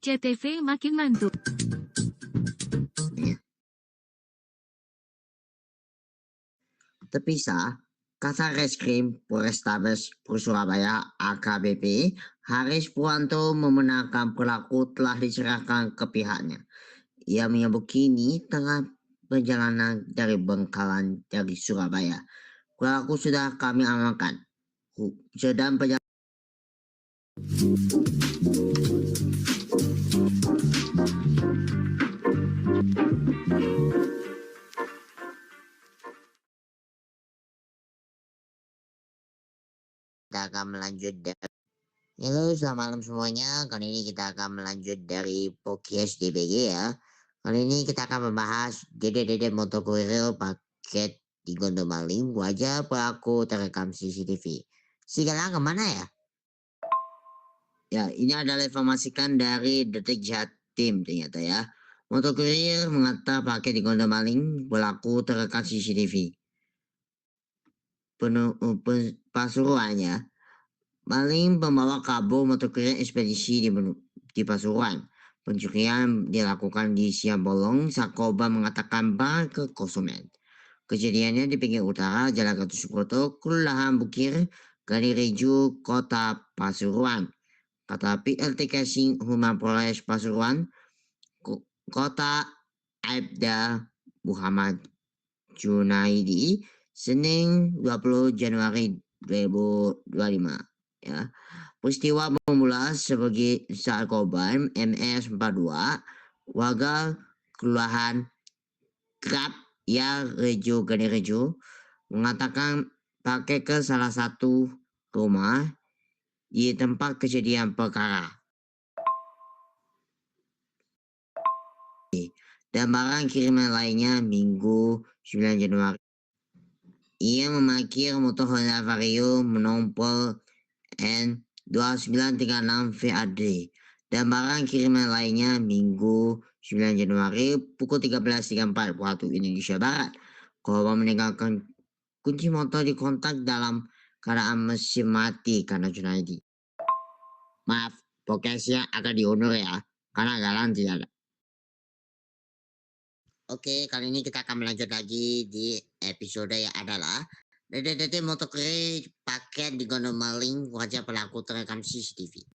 SCTV makin mantul. Terpisah, Kasarreskrim Polrestabes Surabaya AKBP Haris Purwanto membenarkan pelaku telah diserahkan ke pihaknya. Ia menyebut kini tengah perjalanan dari Bengkalan dari Surabaya. Pelaku sudah kami amankan. Sedang perjalanan. Kita akan melanjut dari Halo, selamat malam semuanya. Kali ini kita akan melanjut dari podcast DBG ya. Kali ini kita akan membahas Dede motokurir paket di Gondomaling, wajah pelaku terekam CCTV. Sigala kemana ya? Ya, ini adalah informasikan dari Detik Jatim ternyata ya. Motokurir mengantar paket di Gondomaling, pelaku terekam CCTV. Pasuruannya, maling pembawa kabur motokurir ekspedisi di Pasuruan. Pencurian dilakukan di Siabolong. Sakoba mengatakan barang ke konsumen. Kejadiannya di pinggir utara Jalan Gatot Subroto, Kelurahan Bukir, Galirejo, Kota Pasuruan. Kata PLT Casing Humas Polres Pasuruan, Kota Aibda Muhammad Junaidi, Senin 20 Januari 2025. Ya. Peristiwa bermula sebagai saat korban MS42 warga Kelurahan Krap ya Rejo Gadirejo mengatakan pakai ke salah satu rumah di tempat kejadian perkara dan barang kiriman lainnya Minggu 9 Januari. Ia memarkir motor Honda Vario menompol N2936 VAD dan barang kiriman lainnya Minggu 9 Januari pukul 13.34 waktu Indonesia Barat. Korban meninggalkan kunci motor di kontak dalam keadaan mesin mati karena Junaidi. Maaf, podcastnya akan diundur ya, karena galang tidak ada. Oke, kali ini kita akan melanjut lagi di episode yang adalah Dede motokurir paket di Gondomaling, wajah pelaku terekam CCTV.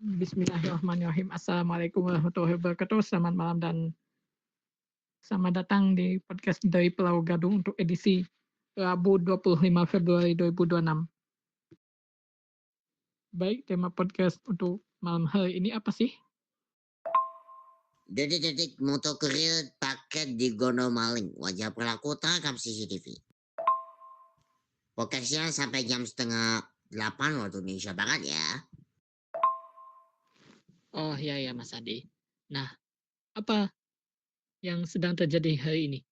Bismillahirrahmanirrahim. Assalamualaikum warahmatullahi wabarakatuh. Selamat malam dan selamat datang di podcast dari Pulau Gadung untuk edisi Rabu 25 Februari 2026. Baik, tema podcast untuk malam hari ini apa sih? Detik motokurir paket di Gondomaling, wajah pelaku terekam CCTV. Podcastnya sampai jam 7:30 waktu Indonesia Barat ya. Oh ya Mas Adi. Nah, apa yang sedang terjadi hari ini?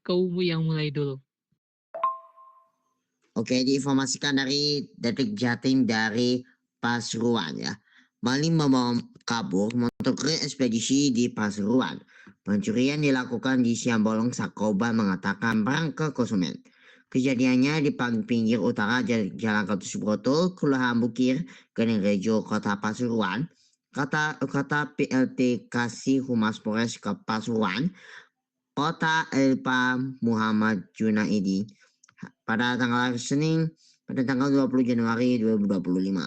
Kau yang mulai dulu. Oke, diinformasikan dari Detik Jatim dari Pasuruan ya. Maling membawa kabur motokurir ekspedisi di Pasuruan. Pencurian dilakukan di Siambolong. Sakoba mengatakan barang ke konsumen. Kejadiannya di pinggir utara Jalan Gatot Subroto, Kelurahan Bukir, Gadirejo, Kota Pasuruan. Kata PLT Kasih Humas Polres Pasuruan, Kota Elpa Muhammad Junaidi pada tanggal Senin pada tanggal 20 Januari 2025.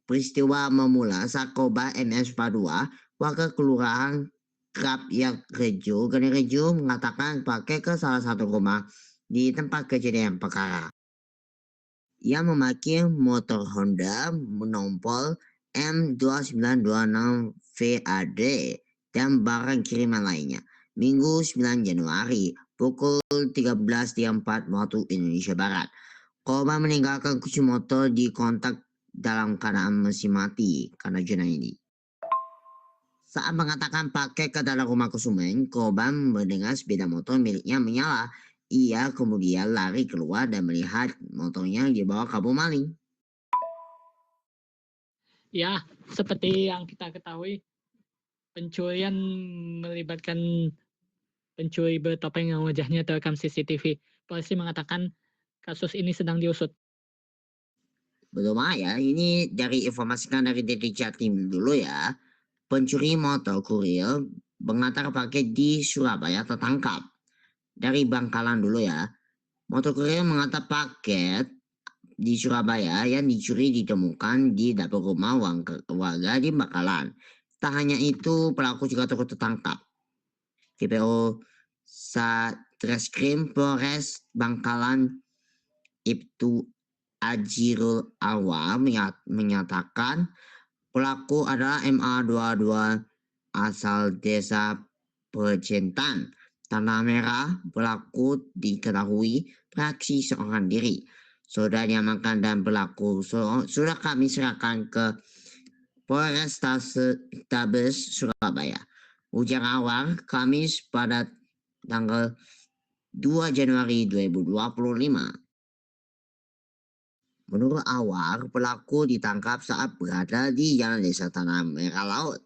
Peristiwa memula Sakoba MS42 warga Kelurahan Krap Yak Rejo Gadirejo mengatakan pakai ke salah satu rumah di tempat kejadian perkara. Ia memarkir motor Honda menompol M2926 VAD dan barang kiriman lainnya. Minggu 9 Januari pukul 13.04 waktu Indonesia Barat. Korban meninggalkan kunci motor di kontak dalam keadaan mesin mati karena Junaidi. Saat mengatakan pakai ke dalam rumah konsumen, korban mendengar sepeda motor miliknya menyala. Ia kemudian lari keluar dan melihat motornya dibawa kabur maling. Ya, seperti yang kita ketahui, pencurian melibatkan pencuri bertopeng yang wajahnya terekam CCTV. Polisi mengatakan kasus ini sedang diusut. Berbahaya, ini dari informasikan dari Detik Jatim dulu ya. Pencuri motor kurir mengantar paket di Surabaya tertangkap. Dari Bangkalan dulu ya. Motor kurir mengantar paket di Surabaya yang dicuri ditemukan di dapur rumah warga di Bangkalan. Tak hanya itu, pelaku juga turut tertangkap. TPO Satreskrim Polres Bangkalan Ibtu Ajirul Awal menyatakan pelaku adalah MA22 asal desa Pejentan, Tanah Merah. Pelaku diketahui beraksi seorang diri. Sudah diamankan dan pelaku sudah kami serahkan ke Polrestabes Surabaya. Ujar Awal Kamis pada tanggal 2 Januari 2025. Menurut Awal, pelaku ditangkap saat berada di Jalan Desa Tanah Merah Laut,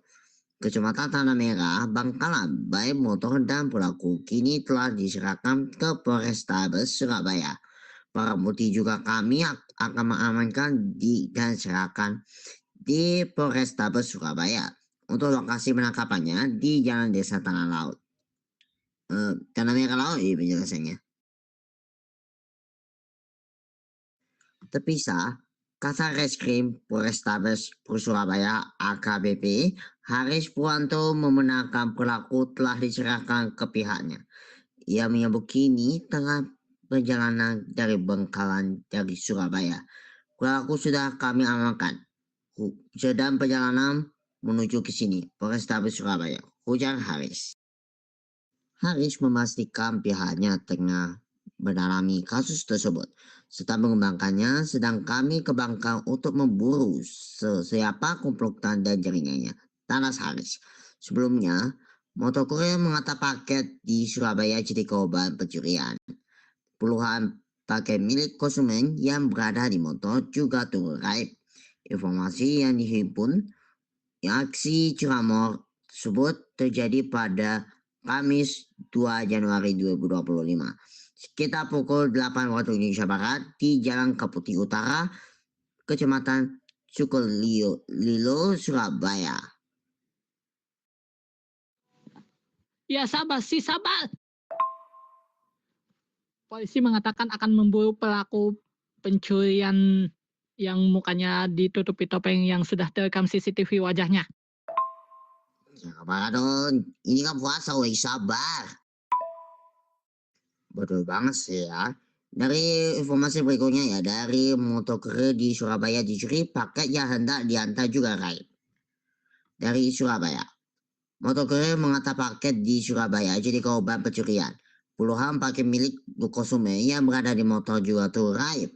Kecamatan Tanah Merah, Bangkalan. Baik motor dan pelaku kini telah diserahkan ke Polrestabes Surabaya. Para bukti juga kami akan mengamankan dan serahkan di Polrestabes Surabaya. Untuk lokasi penangkapannya di Jalan Desa Tanah Laut. Tanah Merah Laut ini penjelasannya. Terpisah, Kasar Reskrim Polrestabes Surabaya AKBP Haris Puanto membenarkan pelaku telah diserahkan ke pihaknya. Ia menyebut kini tengah perjalanan dari Bangkalan dari Surabaya. Pelaku sudah kami amankan. Sedang perjalanan menuju ke sini, Polrestabes Surabaya, ujar Haris. Haris memastikan pihaknya tengah mendalami kasus tersebut serta mengembangkannya, sedang kami ke Bangka untuk memburu siapa komplotan dan jaringannya. Tanas Haris. Sebelumnya, motor kurir mengantar paket di Surabaya jadi korban pencurian. Puluhan paket milik konsumen yang berada di motor juga turut raib. Informasi yang dihimpun, aksi curamor tersebut terjadi pada Kamis 2 Januari 2025. Sekitar pukul 8 waktu Indonesia Barat di Jalan Keputih Utara, Kecamatan Sukolilo, Surabaya. Ya sabar sih, sabar. Polisi mengatakan akan memburu pelaku pencurian yang mukanya ditutupi topeng yang sudah terekam CCTV wajahnya. Sabar dong, ini kan puasa, woi, sabar. Betul banget sih ya. Dari informasi berikutnya ya, dari motor kurir di Surabaya dicuri, paket yang hendak diantar juga raib. Dari Surabaya, motor kurir mengantar paket di Surabaya jadi korban pencurian. Puluhan paket milik konsumen yang berada di motor juga turut raib.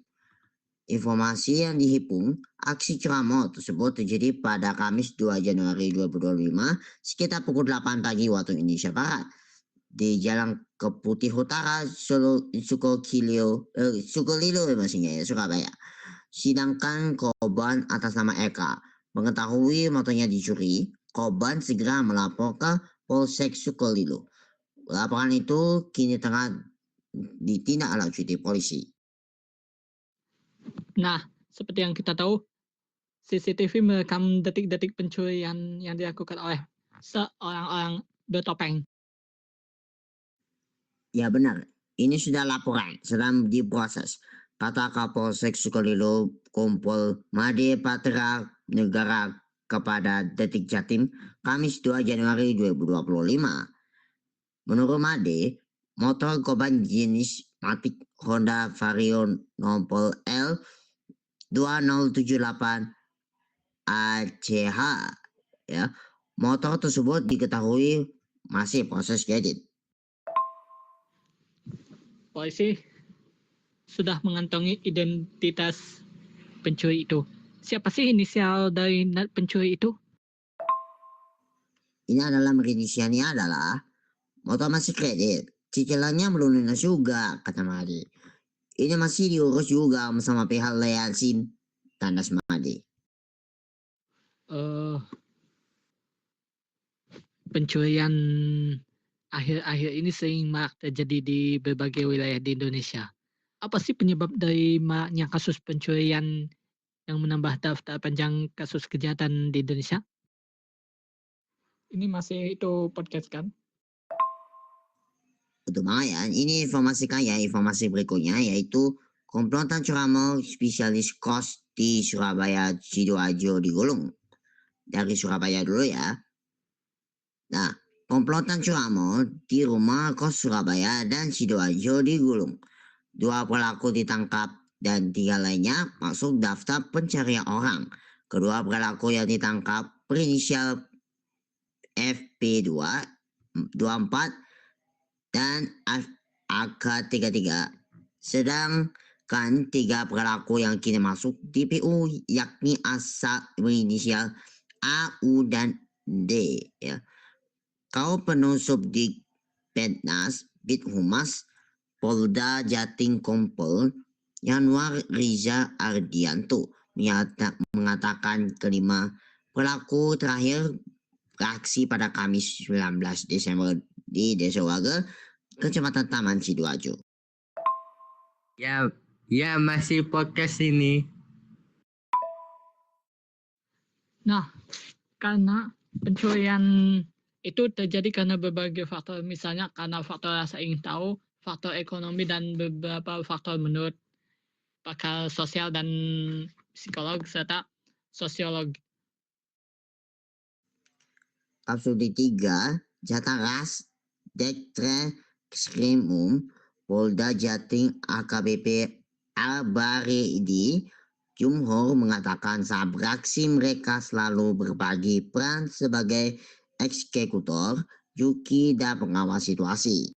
Informasi yang dihimpun, aksi curamor tersebut terjadi pada Kamis 2 Januari 2025 sekitar pukul 8 pagi waktu Indonesia Barat di Jalan Keputih Utara, Sukolilo, maksudnya ya, Surabaya. Sedangkan korban atas nama Eka mengetahui motornya dicuri, korban segera melapor ke Polsek Sukolilo. Laporan itu kini tengah ditindaklanjuti polisi. Nah, seperti yang kita tahu, CCTV merekam detik-detik pencurian yang dilakukan oleh seorang bertopeng. Ya benar, ini sudah laporan, sedang diproses. Kata Kapolsek Sukolilo Kompol Made Patra Negara kepada Detik Jatim Kamis 2 Januari 2025. Menurut Made, motor korban jenis Matic Honda Vario Nompol L 2078 ACH ya. Motor tersebut diketahui masih proses kredit. Polisi sudah mengantongi identitas pencuri itu. Siapa sih inisial dari pencuri itu? Ini adalah berinisialnya adalah motor masih kredit. Cicilannya belum lunas juga, kata Made. Ini masih diurus juga sama pihak Leasin, tandas Made. Pencurian akhir-akhir ini sering marak terjadi di berbagai wilayah di Indonesia. Apa sih penyebab dari maraknya kasus pencurian yang menambah daftar panjang kasus kejahatan di Indonesia? Ini masih itu podcast kan? Betul banget ya. Ini informasi kaya, informasi berikutnya yaitu komplotan curanmor spesialis kos di Surabaya Sidoarjo digulung. Dari Surabaya dulu ya. Nah, komplotan curanmor di rumah kos Surabaya dan Sidoarjo digulung. 2 pelaku ditangkap dan 3 lainnya masuk daftar pencarian orang. Kedua pelaku yang ditangkap berinisial FP2, 24 dan AK33. Sedangkan 3 pelaku yang kini masuk DPU yakni asal berinisial AU dan D. Ya. Kau penusup di Petnas, Bit Humas, Polda Jatim Kompol, Yanwar Riza Ardianto mengatakan kelima pelaku terakhir beraksi pada Kamis 19 Desember di Desa Waga, Kecamatan Taman Sidoarjo. Ya masih podcast ini. Nah, karena pencurian itu terjadi karena berbagai faktor, misalnya karena faktor rasa ingin tahu, faktor ekonomi, dan beberapa faktor menurut pakar sosial dan psikolog serta sosiolog. Kapsul 3, Jataras, Dektre Skrimum, Polda Jatim AKBP Albaridi Jumhur mengatakan saat beraksi mereka selalu berbagi peran sebagai eksekutor, juki, dan pengawas situasi.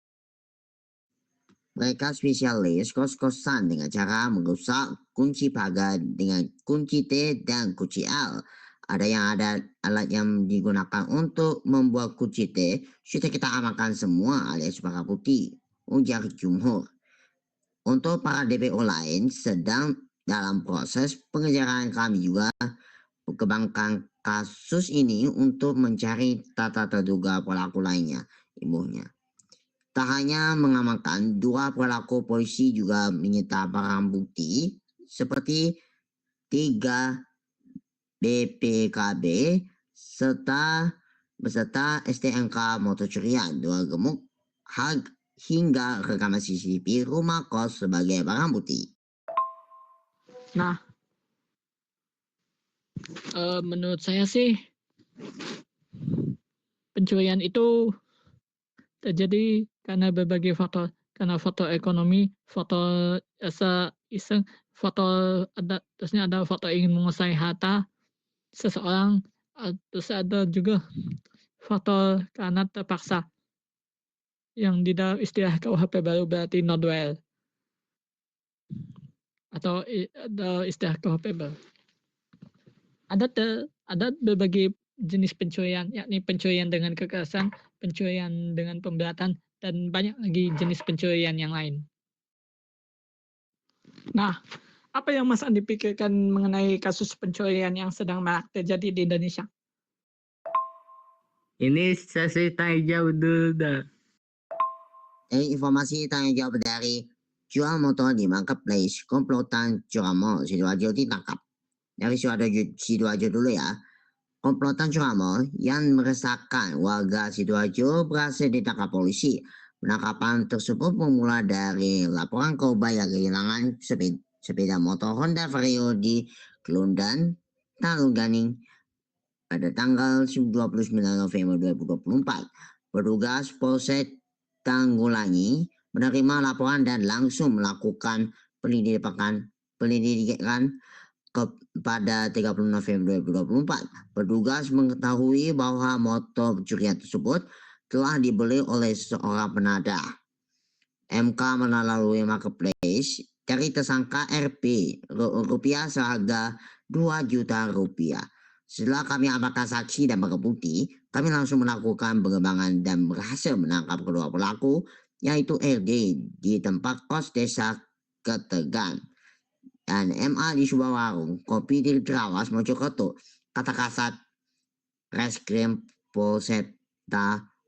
Mereka spesialis kos-kosan dengan cara merusak kunci pagar dengan kunci T dan kunci L. Ada yang ada alat yang digunakan untuk membuat kunci T, sudah kita amankan semua alias merah putih, ujar Jumhur. Untuk para DPO lain sedang dalam proses pengejaran, kami juga kembangkan kasus ini untuk mencari tata terduga pelaku lainnya, ibunya. Tak hanya mengamankan 2 pelaku, polisi juga menyita barang bukti seperti 3 BPKB beserta STNK motor curian, 2 gemuk, hingga rekaman CCTV rumah kos sebagai barang bukti. Nah, menurut saya sih pencurian itu terjadi karena berbagai faktor, karena faktor ekonomi, faktor rasa iseng, faktor terusnya ada faktor ingin menguasai harta seseorang, terus ada juga faktor karena terpaksa, yang di dalam istilah KUHP baru berarti nodwell, atau ada istilah KUHP baru. Ada berbagai jenis pencurian, yakni pencurian dengan kekerasan, pencurian dengan pemberatan, dan banyak lagi jenis pencurian yang lain. Nah, apa yang Mas Andi pikirkan mengenai kasus pencurian yang sedang marak terjadi di Indonesia? Ini sesi tanya jawab dulu dah. Informasi tanya jawab dari jual motor di marketplace, komplotan curanmor Sidoarjo ditangkap. Dari Sidoarjo dulu ya. Komplotan curanmor yang meresahkan warga Sidoarjo berhasil ditangkap polisi. Penangkapan tersebut bermula dari laporan korban yang kehilangan sepeda motor Honda Vario di Kelundan, Talungganing pada tanggal 29 November 2024. Petugas Polsek Tanggulangi menerima laporan dan langsung melakukan penyelidikan pada 30 November 2024. Petugas mengetahui bahwa motor pencurian tersebut telah dibeli oleh seorang penadah. MK melalui marketplace dari tersangka RP rupiah seharga 2 juta rupiah. Setelah kami amankan saksi dan barang bukti, kami langsung melakukan pengembangan dan berhasil menangkap kedua pelaku, yaitu RD di tempat kos desa Ketegan dan MA di sebuah warung kopi di Trawas, Mojokerto. Kata kasat Reskrim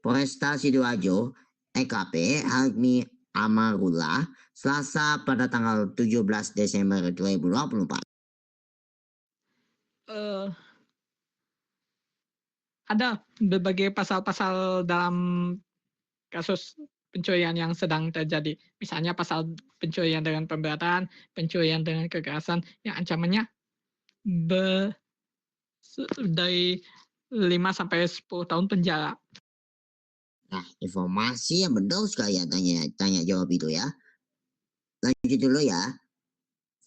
Polresta Sidoarjo, EKP Agni Amarullah, Selasa pada tanggal 17 Desember 2024. eh, ada berbagai pasal-pasal dalam kasus pencurian yang sedang terjadi. Misalnya pasal pencurian dengan pemberatan, pencurian dengan kekerasan yang ancamannya dari 5 sampai 10 tahun penjara. Nah, informasi yang benar sekali ya tanya jawab itu ya. Lanjut dulu ya.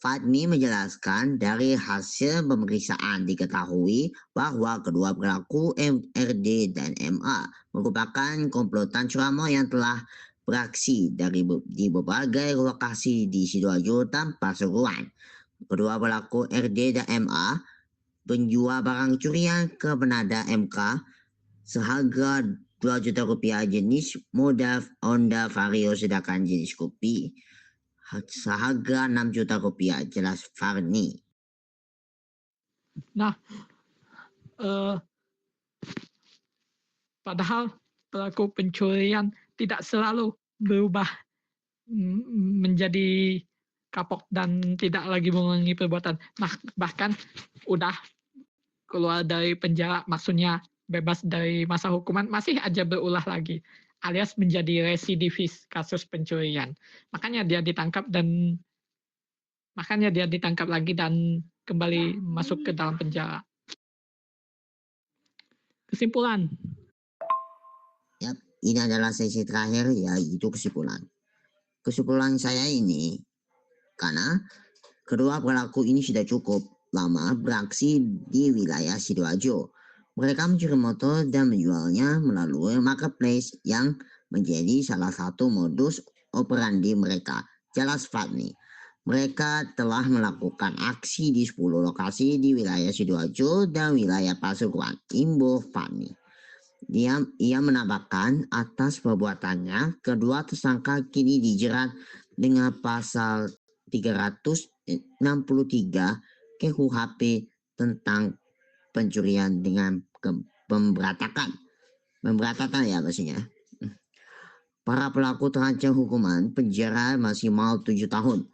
Fadni menjelaskan dari hasil pemeriksaan diketahui bahwa kedua pelaku MRD dan MA merupakan komplotan Suramo yang telah beraksi di berbagai lokasi di Sidoarjo tanpa seruan. Kedua pelaku RD dan MA penjual barang curian ke penada MK seharga 2 juta rupiah jenis model Honda Vario, sedangkan jenis kopi seharga 6 juta rupiah, jelas Farni. Nah, padahal pelaku pencurian tidak selalu berubah menjadi kapok dan tidak lagi mengulangi perbuatan. Bahkan udah keluar dari penjara, maksudnya bebas dari masa hukuman, masih aja berulah lagi, alias menjadi residivis kasus pencurian. Makanya dia ditangkap lagi dan kembali masuk ke dalam penjara. Kesimpulan. Yap, ini adalah sesi terakhir, yaitu kesimpulan. Kesimpulan saya ini, karena kedua pelaku ini sudah cukup lama beraksi di wilayah Sidoarjo. Mereka mencuri motor dan menjualnya melalui marketplace yang menjadi salah satu modus operandi mereka. Jelas Fadni. Mereka telah melakukan aksi di 10 lokasi di wilayah Sidoarjo dan wilayah Pasuruan. Imbo Fadni. Ia menambahkan atas perbuatannya, kedua tersangka kini dijerat dengan pasal 363 KUHP tentang pencurian dengan pemberatan ya pastinya. Para pelaku terancam hukuman penjara maksimal 7 tahun.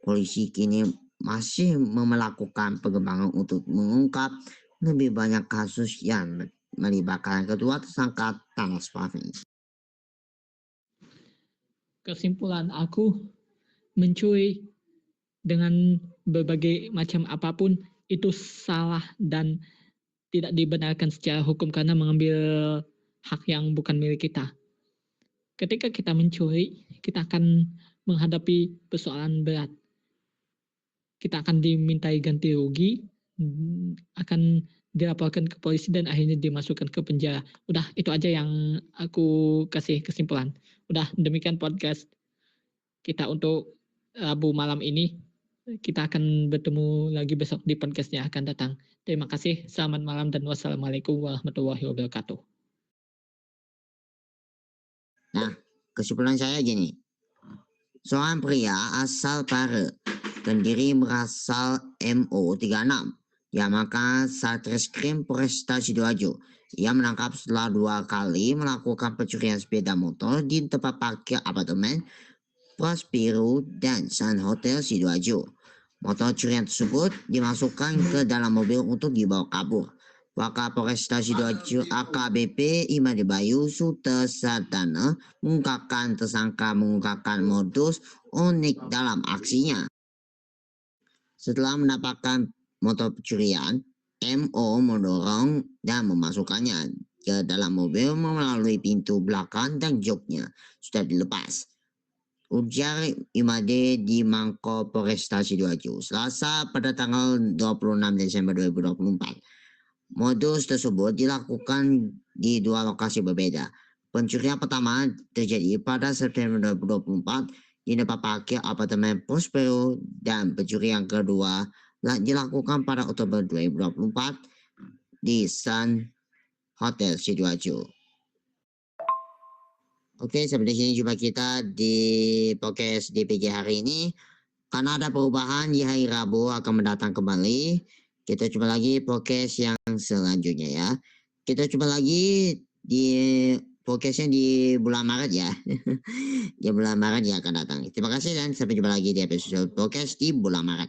Polisi kini masih melakukan pengembangan untuk mengungkap lebih banyak kasus yang melibatkan kedua tersangka Thanos Pavin. Kesimpulan aku, mencuri dengan berbagai macam apapun itu salah dan tidak dibenarkan secara hukum karena mengambil hak yang bukan milik kita. Ketika kita mencuri, kita akan menghadapi persoalan berat. Kita akan dimintai ganti rugi, akan dilaporkan ke polisi dan akhirnya dimasukkan ke penjara. Udah, itu aja yang aku kasih kesimpulan. Udah, demikian podcast kita untuk Rabu malam ini. Kita akan bertemu lagi besok di podcast yang akan datang. Terima kasih, selamat malam dan wassalamualaikum warahmatullahi wabarakatuh. Nah, kesimpulan saya gini. Seorang pria asal Pare, Kendiri berasal MO36, diamankan Satreskrim Polresta Sidoarjo. Ia menangkap setelah 2 kali melakukan pencurian sepeda motor di tempat parkir apartemen Prospero dan Sun Hotel Sidoarjo. Motor curian tersebut dimasukkan ke dalam mobil untuk dibawa kabur. Wakapolresta Sidoarjo AKBP Imade Bayu Sutesatana mengungkapkan tersangka mengungkapkan modus unik dalam aksinya. Setelah mendapatkan motor pencurian, MO mendorong dan memasukkannya ke dalam mobil melalui pintu belakang dan joknya sudah dilepas. Ujar Imade di Mangko Polresta Sidoarjo, Selasa pada tanggal 26 Desember 2024. Modus tersebut dilakukan di 2 lokasi berbeda. Pencurian pertama terjadi pada September 2024 di tempat parkir apartemen Prospero dan pencurian kedua dilakukan pada Oktober 2024 di Sun Hotel Sidoarjo. Oke, sampai di sini jumpa kita di podcast DPG hari ini. Karena ada perubahan di hari Rabu akan mendatang kembali. Kita coba lagi podcast yang selanjutnya ya. Kita coba lagi di podcastnya di bulan Maret ya. Di bulan Maret yang akan datang. Terima kasih dan sampai jumpa lagi di episode podcast di bulan Maret.